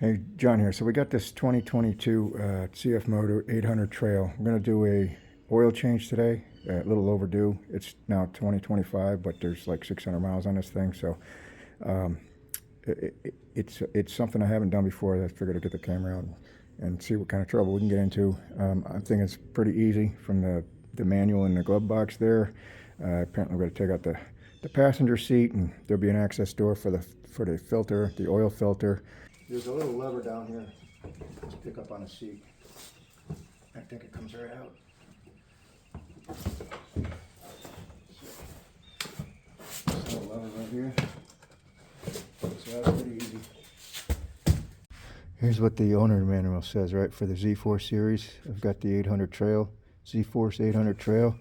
Hey, John here. So we got this 2022 CF Moto 800 Trail. I'm going to do a oil change today, a little overdue. It's now 2025, but there's like 600 miles on this thing. So um, it's something I haven't done before. I figured I'd get the camera out and see what kind of trouble we can get into. I think it's pretty easy from the manual in the glove box there. Apparently we're going to take out the passenger seat, and there'll be an access door for the filter, the oil filter. There's a little lever down here. Let's pick up on the seat. I think it comes right out. This little lever right here. So that's pretty easy. Here's what the owner manual says, right? For the Z4 series, I've got the 800 Trail, Z-Force 800 Trail.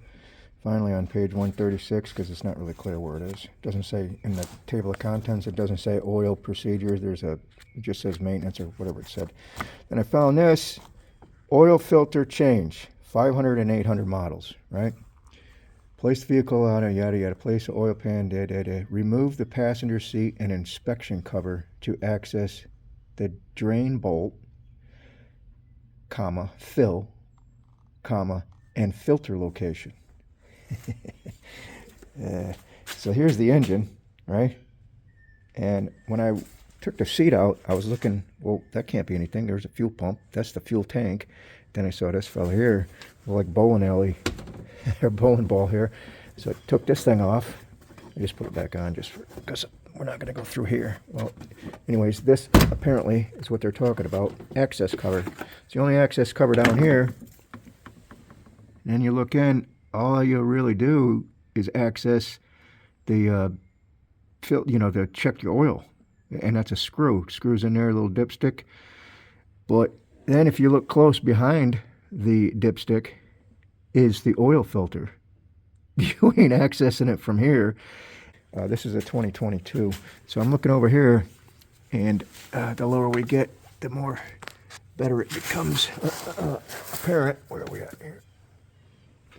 Finally on page 136, because it's not really clear where it is. It doesn't say in the table of contents, it doesn't say oil procedures. It just says maintenance or whatever it said. And I found this oil filter change, 500 and 800 models, right? Place the vehicle out, yada yada. Place the oil pan, da da da. Remove the passenger seat and inspection cover to access the drain bolt, comma, fill, comma, and filter location. So here's the engine, right? And when I took the seat out, I was looking, well, that can't be anything. There's a fuel pump. That's the fuel tank. Then I saw this fella here, like bowling alley, or bowling ball here. So I took this thing off. I just put it back on just because we're not going to go through here. Well, anyways, this apparently is what they're talking about, access cover. It's the only access cover down here. And then you look in, all you really do is access the to check your oil, and that's a screw. Screws in there, a little dipstick. But then if you look close behind the dipstick is the oil filter. You ain't accessing it from here. This is a 2022, so I'm looking over here, and the lower we get, the more better it becomes apparent. Where are we at here?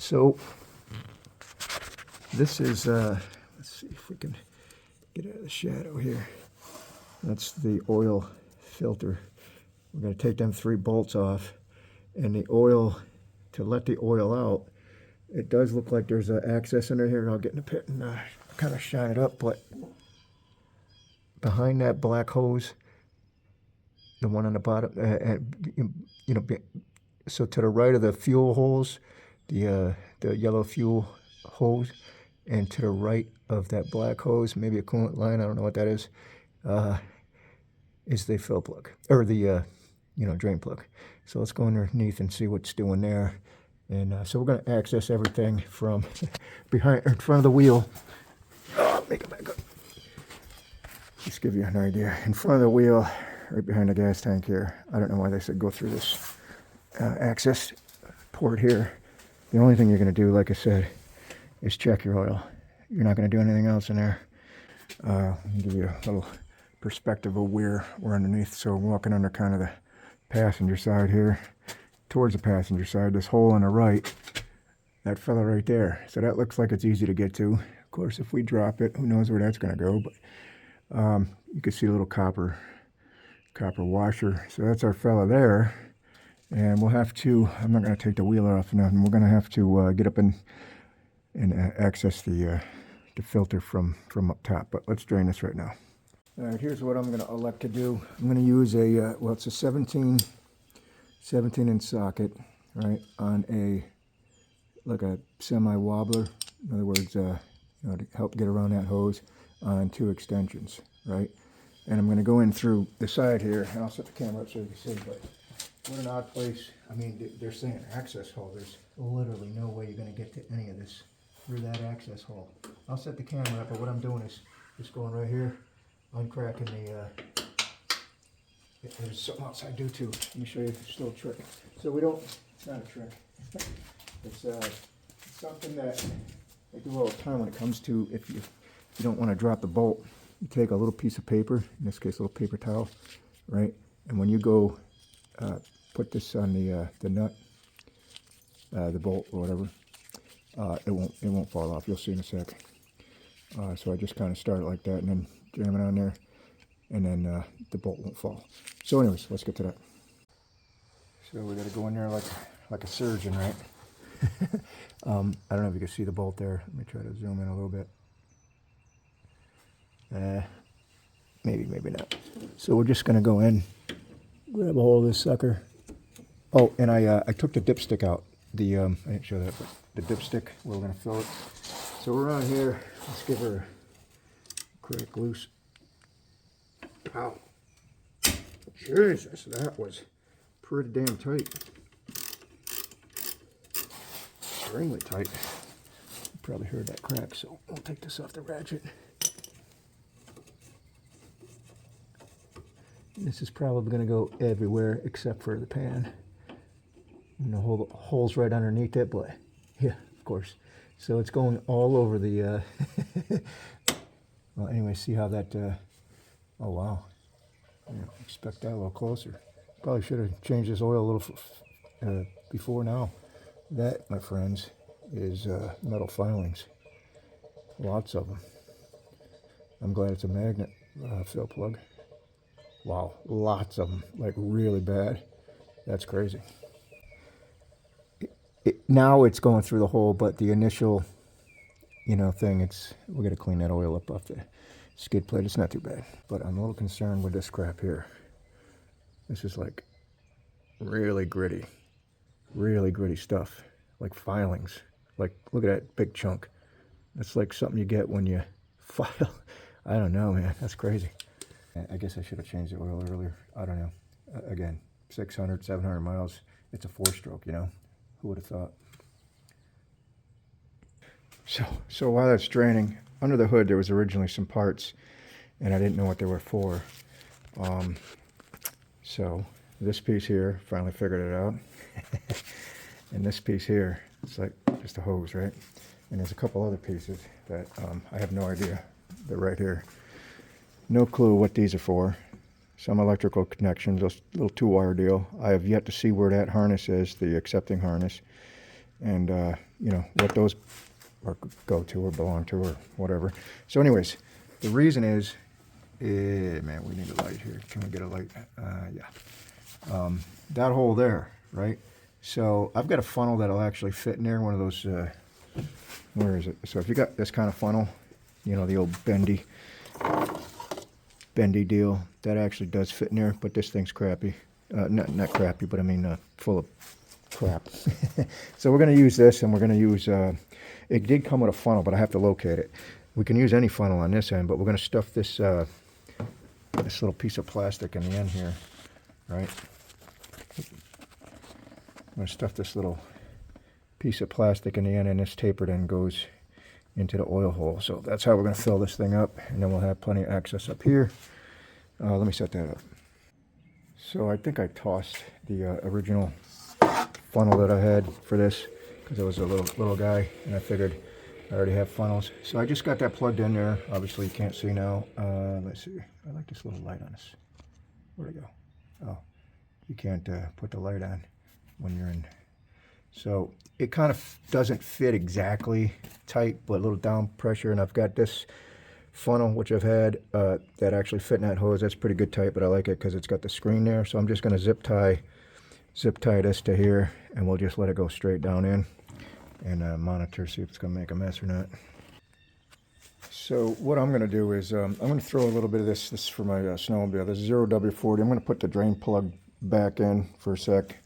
So this is, let's see if we can get out of the shadow here. That's the oil filter. We're going to take them 3 bolts off, and the oil, to let the oil out, it does look like there's an access in here. I'll get in the pit and kind of shine it up, but behind that black hose, the one on the bottom, so to the right of the fuel hose, the yellow fuel hose, and to the right of that black hose, maybe a coolant line, I don't know what that is the fill plug, or the drain plug. So let's go underneath and see what's doing there. And so we're going to access everything from behind, or in front of the wheel. Make it back up. Just give you an idea. In front of the wheel, right behind the gas tank here. I don't know why they said go through this access port here. The only thing you're going to do, like I said, is check your oil. You're not going to do anything else in there. I'll give you a little perspective of where we're underneath. So I'm walking under kind of the passenger side here, towards the passenger side. This hole on the right, that fella right there. So that looks like it's easy to get to. Of course, if we drop it, who knows where that's going to go. But you can see a little copper washer. So that's our fella there. And we'll have to, I'm not going to take the wheeler off now, and we're going to have to get up and access the filter from up top. But let's drain this right now. All right, here's what I'm going to elect to do. I'm going to use well, it's a 17 inch socket, right, on like a semi-wobbler. In other words, to help get around that hose on 2 extensions, right? And I'm going to go in through the side here, and I'll set the camera up so you can see, but what an odd place. I mean, they're saying access hole. There's literally no way you're going to get to any of this through that access hole. I'll set the camera up, but what I'm doing is just going right here, uncracking the, there's something else I do too. Let me show you, it's still a trick. So it's not a trick. It's something that I do all the time when it comes to, if you don't want to drop the bolt, you take a little piece of paper, in this case a little paper towel, right? And when you go put this on the nut, the bolt or whatever, it won't fall off. You'll see in a sec. So I just kind of start it like that and then jam it on there. and then the bolt won't fall. So anyways, let's get to that. So we got to go in there like a surgeon, right? I don't know if you can see the bolt there. Let me try to zoom in a little bit. Maybe, maybe not. So we're just going to go in, grab a hold of this sucker. Oh, and I took the dipstick out. I didn't show that, but the dipstick, we're going to fill it. So we're on here. Let's give her a quick loose. Wow. Jesus, that was pretty damn tight. Extremely tight. You probably heard that crack, so we'll take this off the ratchet. This is probably going to go everywhere except for the pan. You know, holes right underneath it, but yeah, of course. So it's going all over the, well, anyway, see how that, oh wow. I didn't expect that a little closer. Probably should have changed this oil a little before now. That, my friends, is metal filings. Lots of them. I'm glad it's a magnet fill plug. Wow, lots of them, like really bad. That's crazy. Now it's going through the hole, but the initial, you know, thing, we got to clean that oil up off the skid plate. It's not too bad, but I'm a little concerned with this crap here. This is like really gritty stuff, like filings. Like, look at that big chunk. That's like something you get when you file. I don't know, man. That's crazy. I guess I should have changed the oil earlier. I don't know. Again, 600, 700 miles. It's a 4-stroke, you know. Who would have thought? So while that's draining, under the hood there was originally some parts, and I didn't know what they were for. So this piece here, finally figured it out. And this piece here, it's like just a hose, right? And there's a couple other pieces that I have no idea. They're right here. No clue what these are for. Some electrical connections, a little 2-wire deal. I have yet to see where that harness is, the accepting harness, and you know what those go to or belong to or whatever. So, anyways, the reason is, man, we need a light here. Can we get a light? Yeah. That hole there, right? So I've got a funnel that'll actually fit in there. One of those. Where is it? So if you got this kind of funnel, you know, the old bendy deal, that actually does fit in there, but this thing's crappy. Not crappy, but I mean full of crap. So we're going to use this, and we're going to use, it did come with a funnel, but I have to locate it. We can use any funnel on this end, but we're going to stuff this this little piece of plastic in the end here, right? I'm going to stuff this little piece of plastic in the end, and this tapered end goes into the oil hole. So that's how we're going to fill this thing up, and then we'll have plenty of access up here. Let me set that up. So I think I tossed the original funnel that I had for this, because I was a little guy, and I figured I already have funnels. So I just got that plugged in there. Obviously you can't see now. Let's see. I like this little light on this. Where'd it go? Oh, you can't put the light on when you're in. So it kind of doesn't fit exactly tight, but a little down pressure. And I've got this funnel, which I've had, that actually fit in that hose. That's pretty good tight, but I like it because it's got the screen there. So I'm just going to zip tie this to here, and we'll just let it go straight down in and monitor, see if it's going to make a mess or not. So what I'm going to do is I'm going to throw a little bit of this is for my snowmobile. This is 0W40. I'm going to put the drain plug back in for a sec,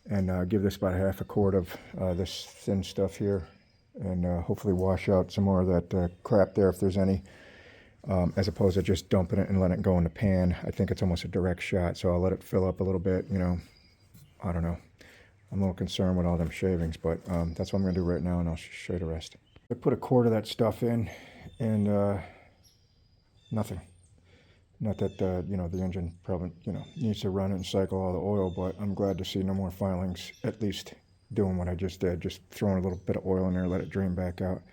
and give this about half a quart of this thin stuff here, and hopefully wash out some more of that crap there if there's any, as opposed to just dumping it and letting it go in the pan. I think it's almost a direct shot, so I'll let it fill up a little bit, you know. I don't know. I'm a little concerned with all them shavings, but that's what I'm going to do right now, and I'll show you the rest. I put a quart of that stuff in, and nothing. Not that, you know, the engine probably, you know, needs to run and cycle all the oil, but I'm glad to see no more filings, at least doing what I just did, just throwing a little bit of oil in there, let it drain back out.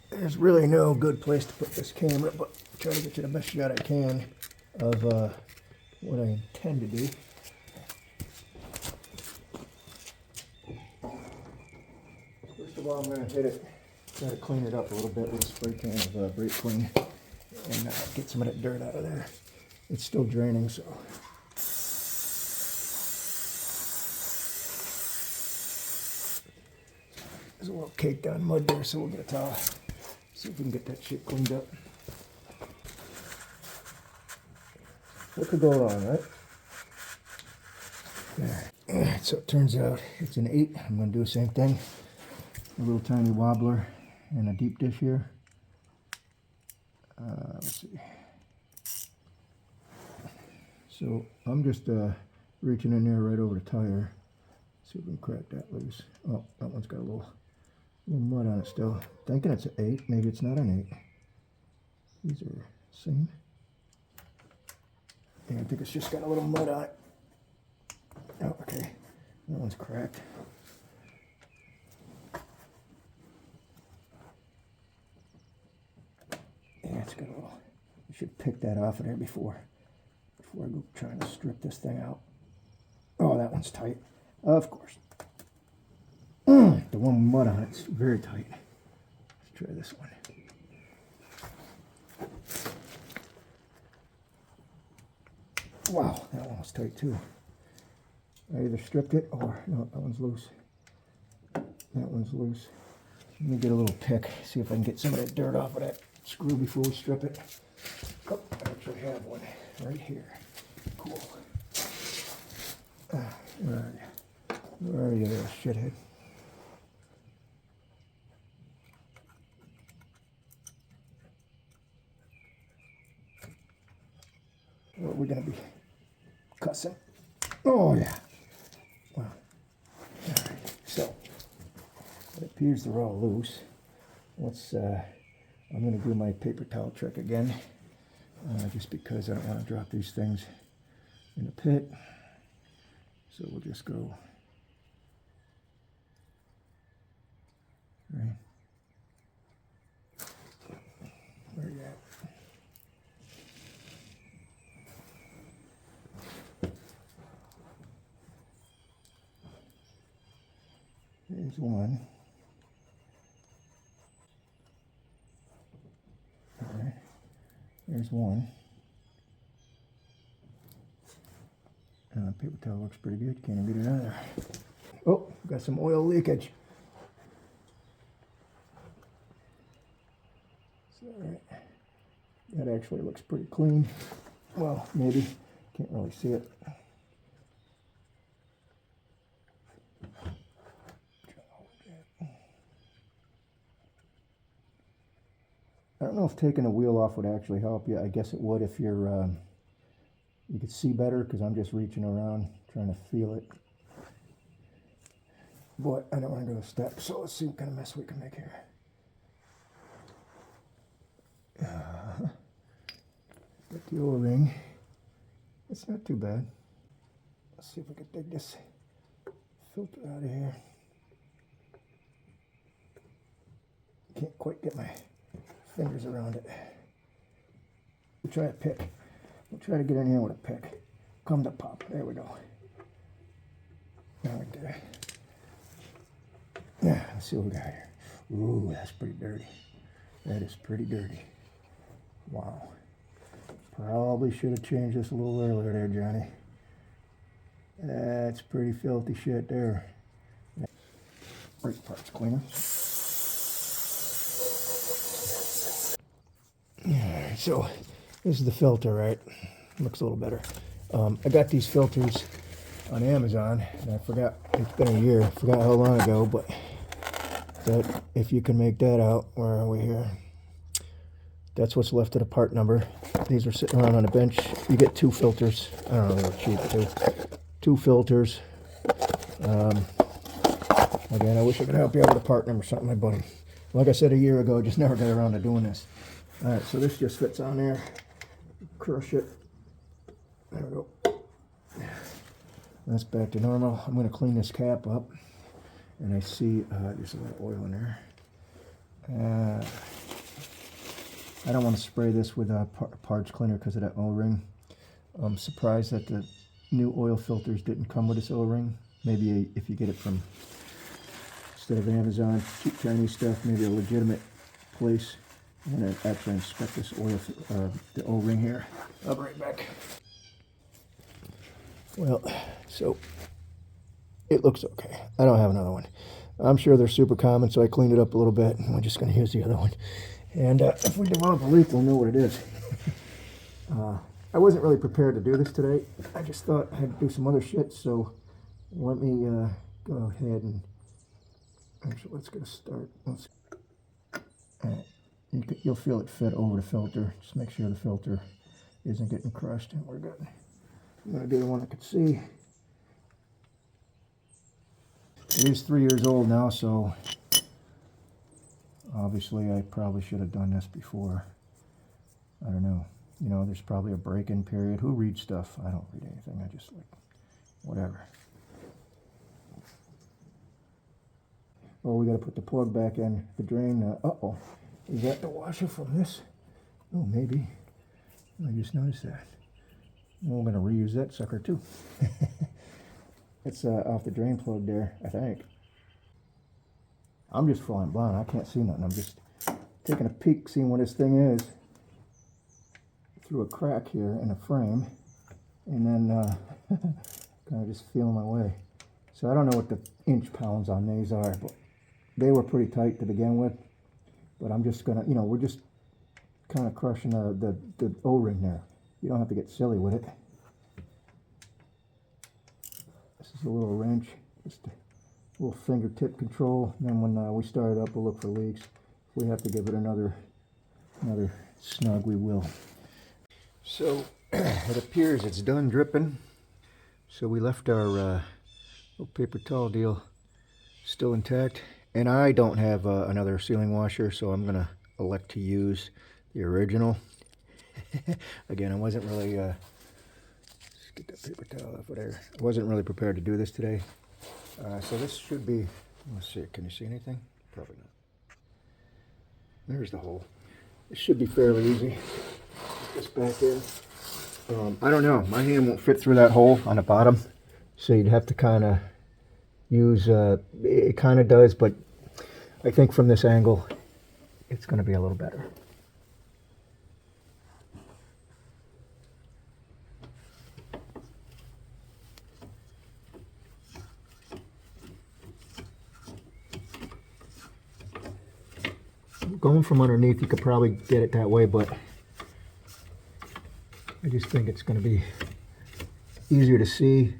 There's really no good place to put this camera, but I'll try to get you the best shot I can of what I intend to do. First of all, I'm going to hit it, try to clean it up a little bit with a spray can of brake clean, and get some of that dirt out of there. it's still draining, so. There's a little caked on mud there, so we'll get a towel. See if we can get that shit cleaned up. What could go wrong, right? Alright, so it turns out it's an 8. I'm going to do the same thing. A little tiny wobbler and a deep dish here. Let's see. So I'm just reaching in there right over the tire. See if we can crack that loose. Oh, that one's got a little mud on it still. Thinking it's an 8. Maybe it's not an 8. These are same. Yeah, I think it's just got a little mud on it. Oh, okay. That one's cracked. Yeah, it's got a little. I should pick that off of there before I go trying to strip this thing out. Oh, that one's tight. Of course. The one with mud on it's very tight. Let's try this one. Wow, that one was tight too. I either stripped it or no, that one's loose. That one's loose. Let me get a little pick, see if I can get some of that dirt off of that screw before we strip it. Oh, I actually have one right here. Cool. Where are you? Where are you there, shithead? What are we gonna be cussing? Oh yeah. Wow. All right. So it appears they're all loose. Let's. I'm gonna do my paper towel trick again, just because I don't want to drop these things in the pit. So we'll just go. Right. Where are you at? There's one. All right. There's one. Paper towel looks pretty good. Can't even get it out of there. Oh, got some oil leakage. All right. That actually looks pretty clean. Well, maybe. Can't really see it. I don't know if taking the wheel off would actually help you. I guess it would if you're, you could see better, because I'm just reaching around trying to feel it. But I don't want to go a step, so let's see what kind of mess we can make here. Get the O-ring. It's not too bad. Let's see if we can dig this filter out of here. Can't quite get my fingers around it. We'll try a pick. We'll try to get in here with a pick. Come to pop. There we go. Right there. Yeah, let's see what we got here. Ooh, that's pretty dirty. That is pretty dirty. Wow. Probably should have changed this a little earlier there, Johnny. That's pretty filthy shit there. Brake parts cleaner. Alright, so this is the filter, right? Looks a little better. I got these filters on Amazon, and I forgot, it's been a year, I forgot how long ago, but that, if you can make that out, where are we here? That's what's left of the part number. These are sitting around on a bench. You get 2 filters. I don't know, they're cheap too. 2 filters. Again, I wish I could help you out with a part number or something, my buddy. Like I said a year ago, just never got around to doing this. Alright, so this just fits on there. Crush it. There we go. That's back to normal. I'm going to clean this cap up. And I see there's a little oil in there. I don't want to spray this with a parts cleaner because of that O-ring. I'm surprised that the new oil filters didn't come with this O-ring. Maybe if you get it from, instead of Amazon, cheap Chinese stuff, maybe a legitimate place. I'm going to actually inspect this oil, the O-ring here. I'll be right back. Well, so it looks okay. I don't have another one. I'm sure they're super common, so I cleaned it up a little bit, and we're just going to use the other one. And if we develop a leak, we'll know what it is. I wasn't really prepared to do this today. I just thought I had to do some other shit, so let me go ahead and actually, let's get a start. You'll feel it fit over the filter. Just make sure the filter isn't getting crushed, and we're good. I'm going to do the one I could see. It is 3 years old now, so obviously I probably should have done this before. I don't know. You know, there's probably a break-in period. Who reads stuff? I don't read anything. I just like, whatever. Oh, we got to put the plug back in the drain. Uh-oh. Is that the washer from this? Oh, maybe. I just noticed that. Well, we're going to reuse that sucker, too. It's off the drain plug there, I think. I'm just flying blind. I can't see nothing. I'm just taking a peek, seeing what this thing is through a crack here in the frame, and then kind of just feeling my way. So I don't know what the inch pounds on these are, but they were pretty tight to begin with. But I'm just gonna, you know, we're just kind of crushing the O-ring there. You don't have to get silly with it. This is a little wrench, just a little fingertip control. And then when we start it up, we'll look for leaks. If we have to give it another snug, we will. So it appears it's done dripping. So we left our little paper towel deal still intact. And I don't have another sealing washer, so I'm going to elect to use the original. Again, I wasn't really, let's get that paper towel off of there. I wasn't really prepared to do this today. So this should be, let's see, can you see anything? Probably not. There's the hole. It should be fairly easy. Put this back in. I don't know, my hand won't fit through that hole on the bottom. So you'd have to kind of use, it kind of does, but I think from this angle, it's going to be a little better. Going from underneath, you could probably get it that way, but I just think it's going to be easier to see.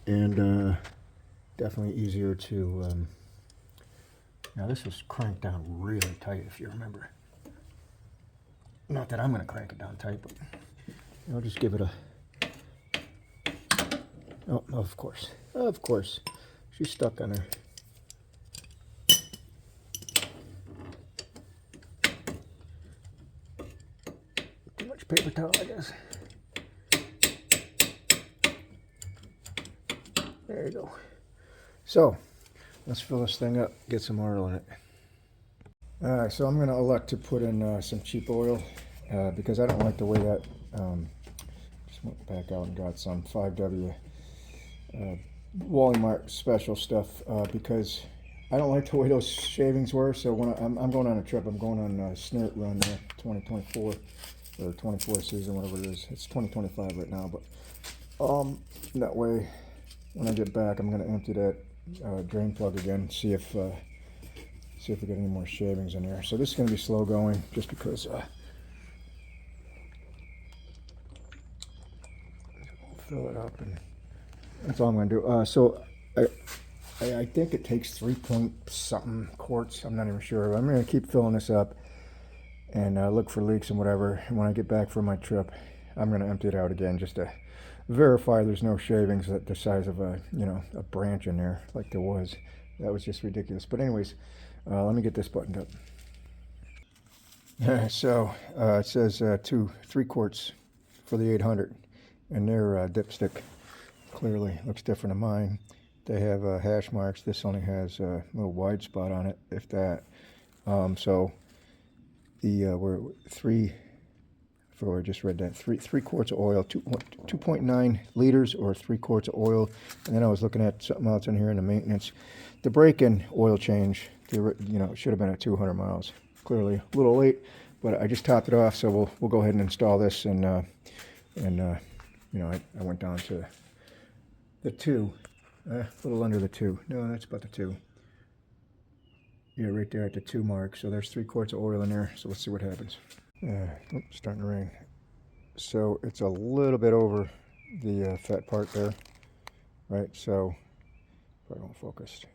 And definitely easier to, now this is cranked down really tight, if you remember. Not that I'm going to crank it down tight, but I'll just give it a, oh, of course, she's stuck on her. Too much paper towel, I guess. There you go. So, let's fill this thing up, get some oil in it. Alright, so I'm going to elect to put in some cheap oil because I don't like the way that, just went back out and got some 5W Wally Mart special stuff because I don't like the way those shavings were. So when I'm going on a trip, I'm going on a snort run 2024 or 24 season, whatever it is. It's 2025 right now, but that way when I get back, I'm going to empty that drain plug again, see if we get any more shavings in there. So this is going to be slow going, just because fill it up, and that's all I'm going to do. So I think it takes 3-point-something quarts. I'm not even sure. I'm going to keep filling this up and look for leaks and whatever. And when I get back from my trip, I'm going to empty it out again just to verify there's no shavings at the size of a, you know, a branch in there like there was. That was just ridiculous. But anyways, let me get this buttoned up. So it says 3 quarts for the 800, and their dipstick clearly looks different to mine. They have hash marks. This only has a little wide spot on it, if that. So the we're 3. I just read that 3 quarts of oil, 2.9 liters, or 3 quarts of oil. And then I was looking at something else in here in the maintenance. The break-in oil change, you know, it should have been at 200 miles. Clearly a little late, But I just topped it off, so we'll go ahead and install this. And you know, I went down to the 2, a little under the 2. No, that's about the 2. Yeah, right there at the 2 mark. So there's 3 quarts of oil in there. So let's see what happens. Oops, starting to rain. So it's a little bit over the fat part there, right? So probably won't focus.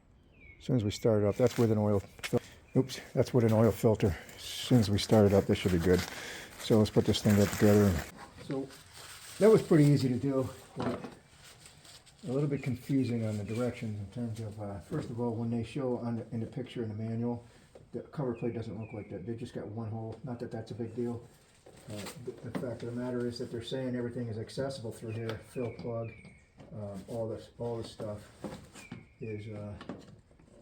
As soon as we start it up, that's with an oil. Oops, that's with an oil filter. As soon as we start it up, this should be good. So let's put this thing back together. So that was pretty easy to do. But a little bit confusing on the directions in terms of, first of all, when they show in the picture in the manual, the cover plate doesn't look like that. They just got one hole. Not that that's a big deal. The fact of the matter is that they're saying everything is accessible through here. Fill plug, all this stuff is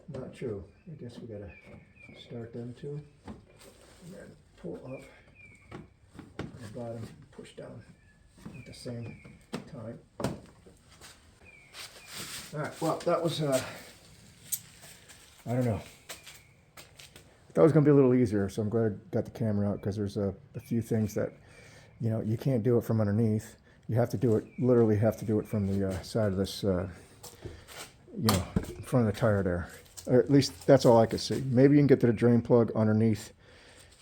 not true. I guess we gotta start them too, and then pull up on the bottom, push down at the same time. All right. Well, that was I don't know. That was going to be a little easier, so I'm glad I got the camera out, because there's a few things that, you know, you can't do it from underneath. You have to do it, literally have to do it from the side of this, you know, in front of the tire there. Or at least that's all I could see. Maybe you can get to the drain plug underneath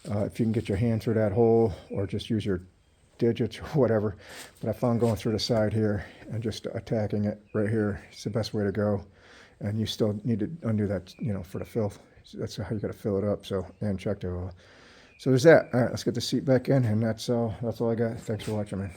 if you can get your hand through that hole, or just use your digits or whatever. But I found going through the side here and just attacking it right here is the best way to go. And you still need to undo that, you know, for the filth. That's how you got to fill it up. So, and check the oil. So there's that. All right, let's get the seat back in, and that's all I got. Thanks for watching, man.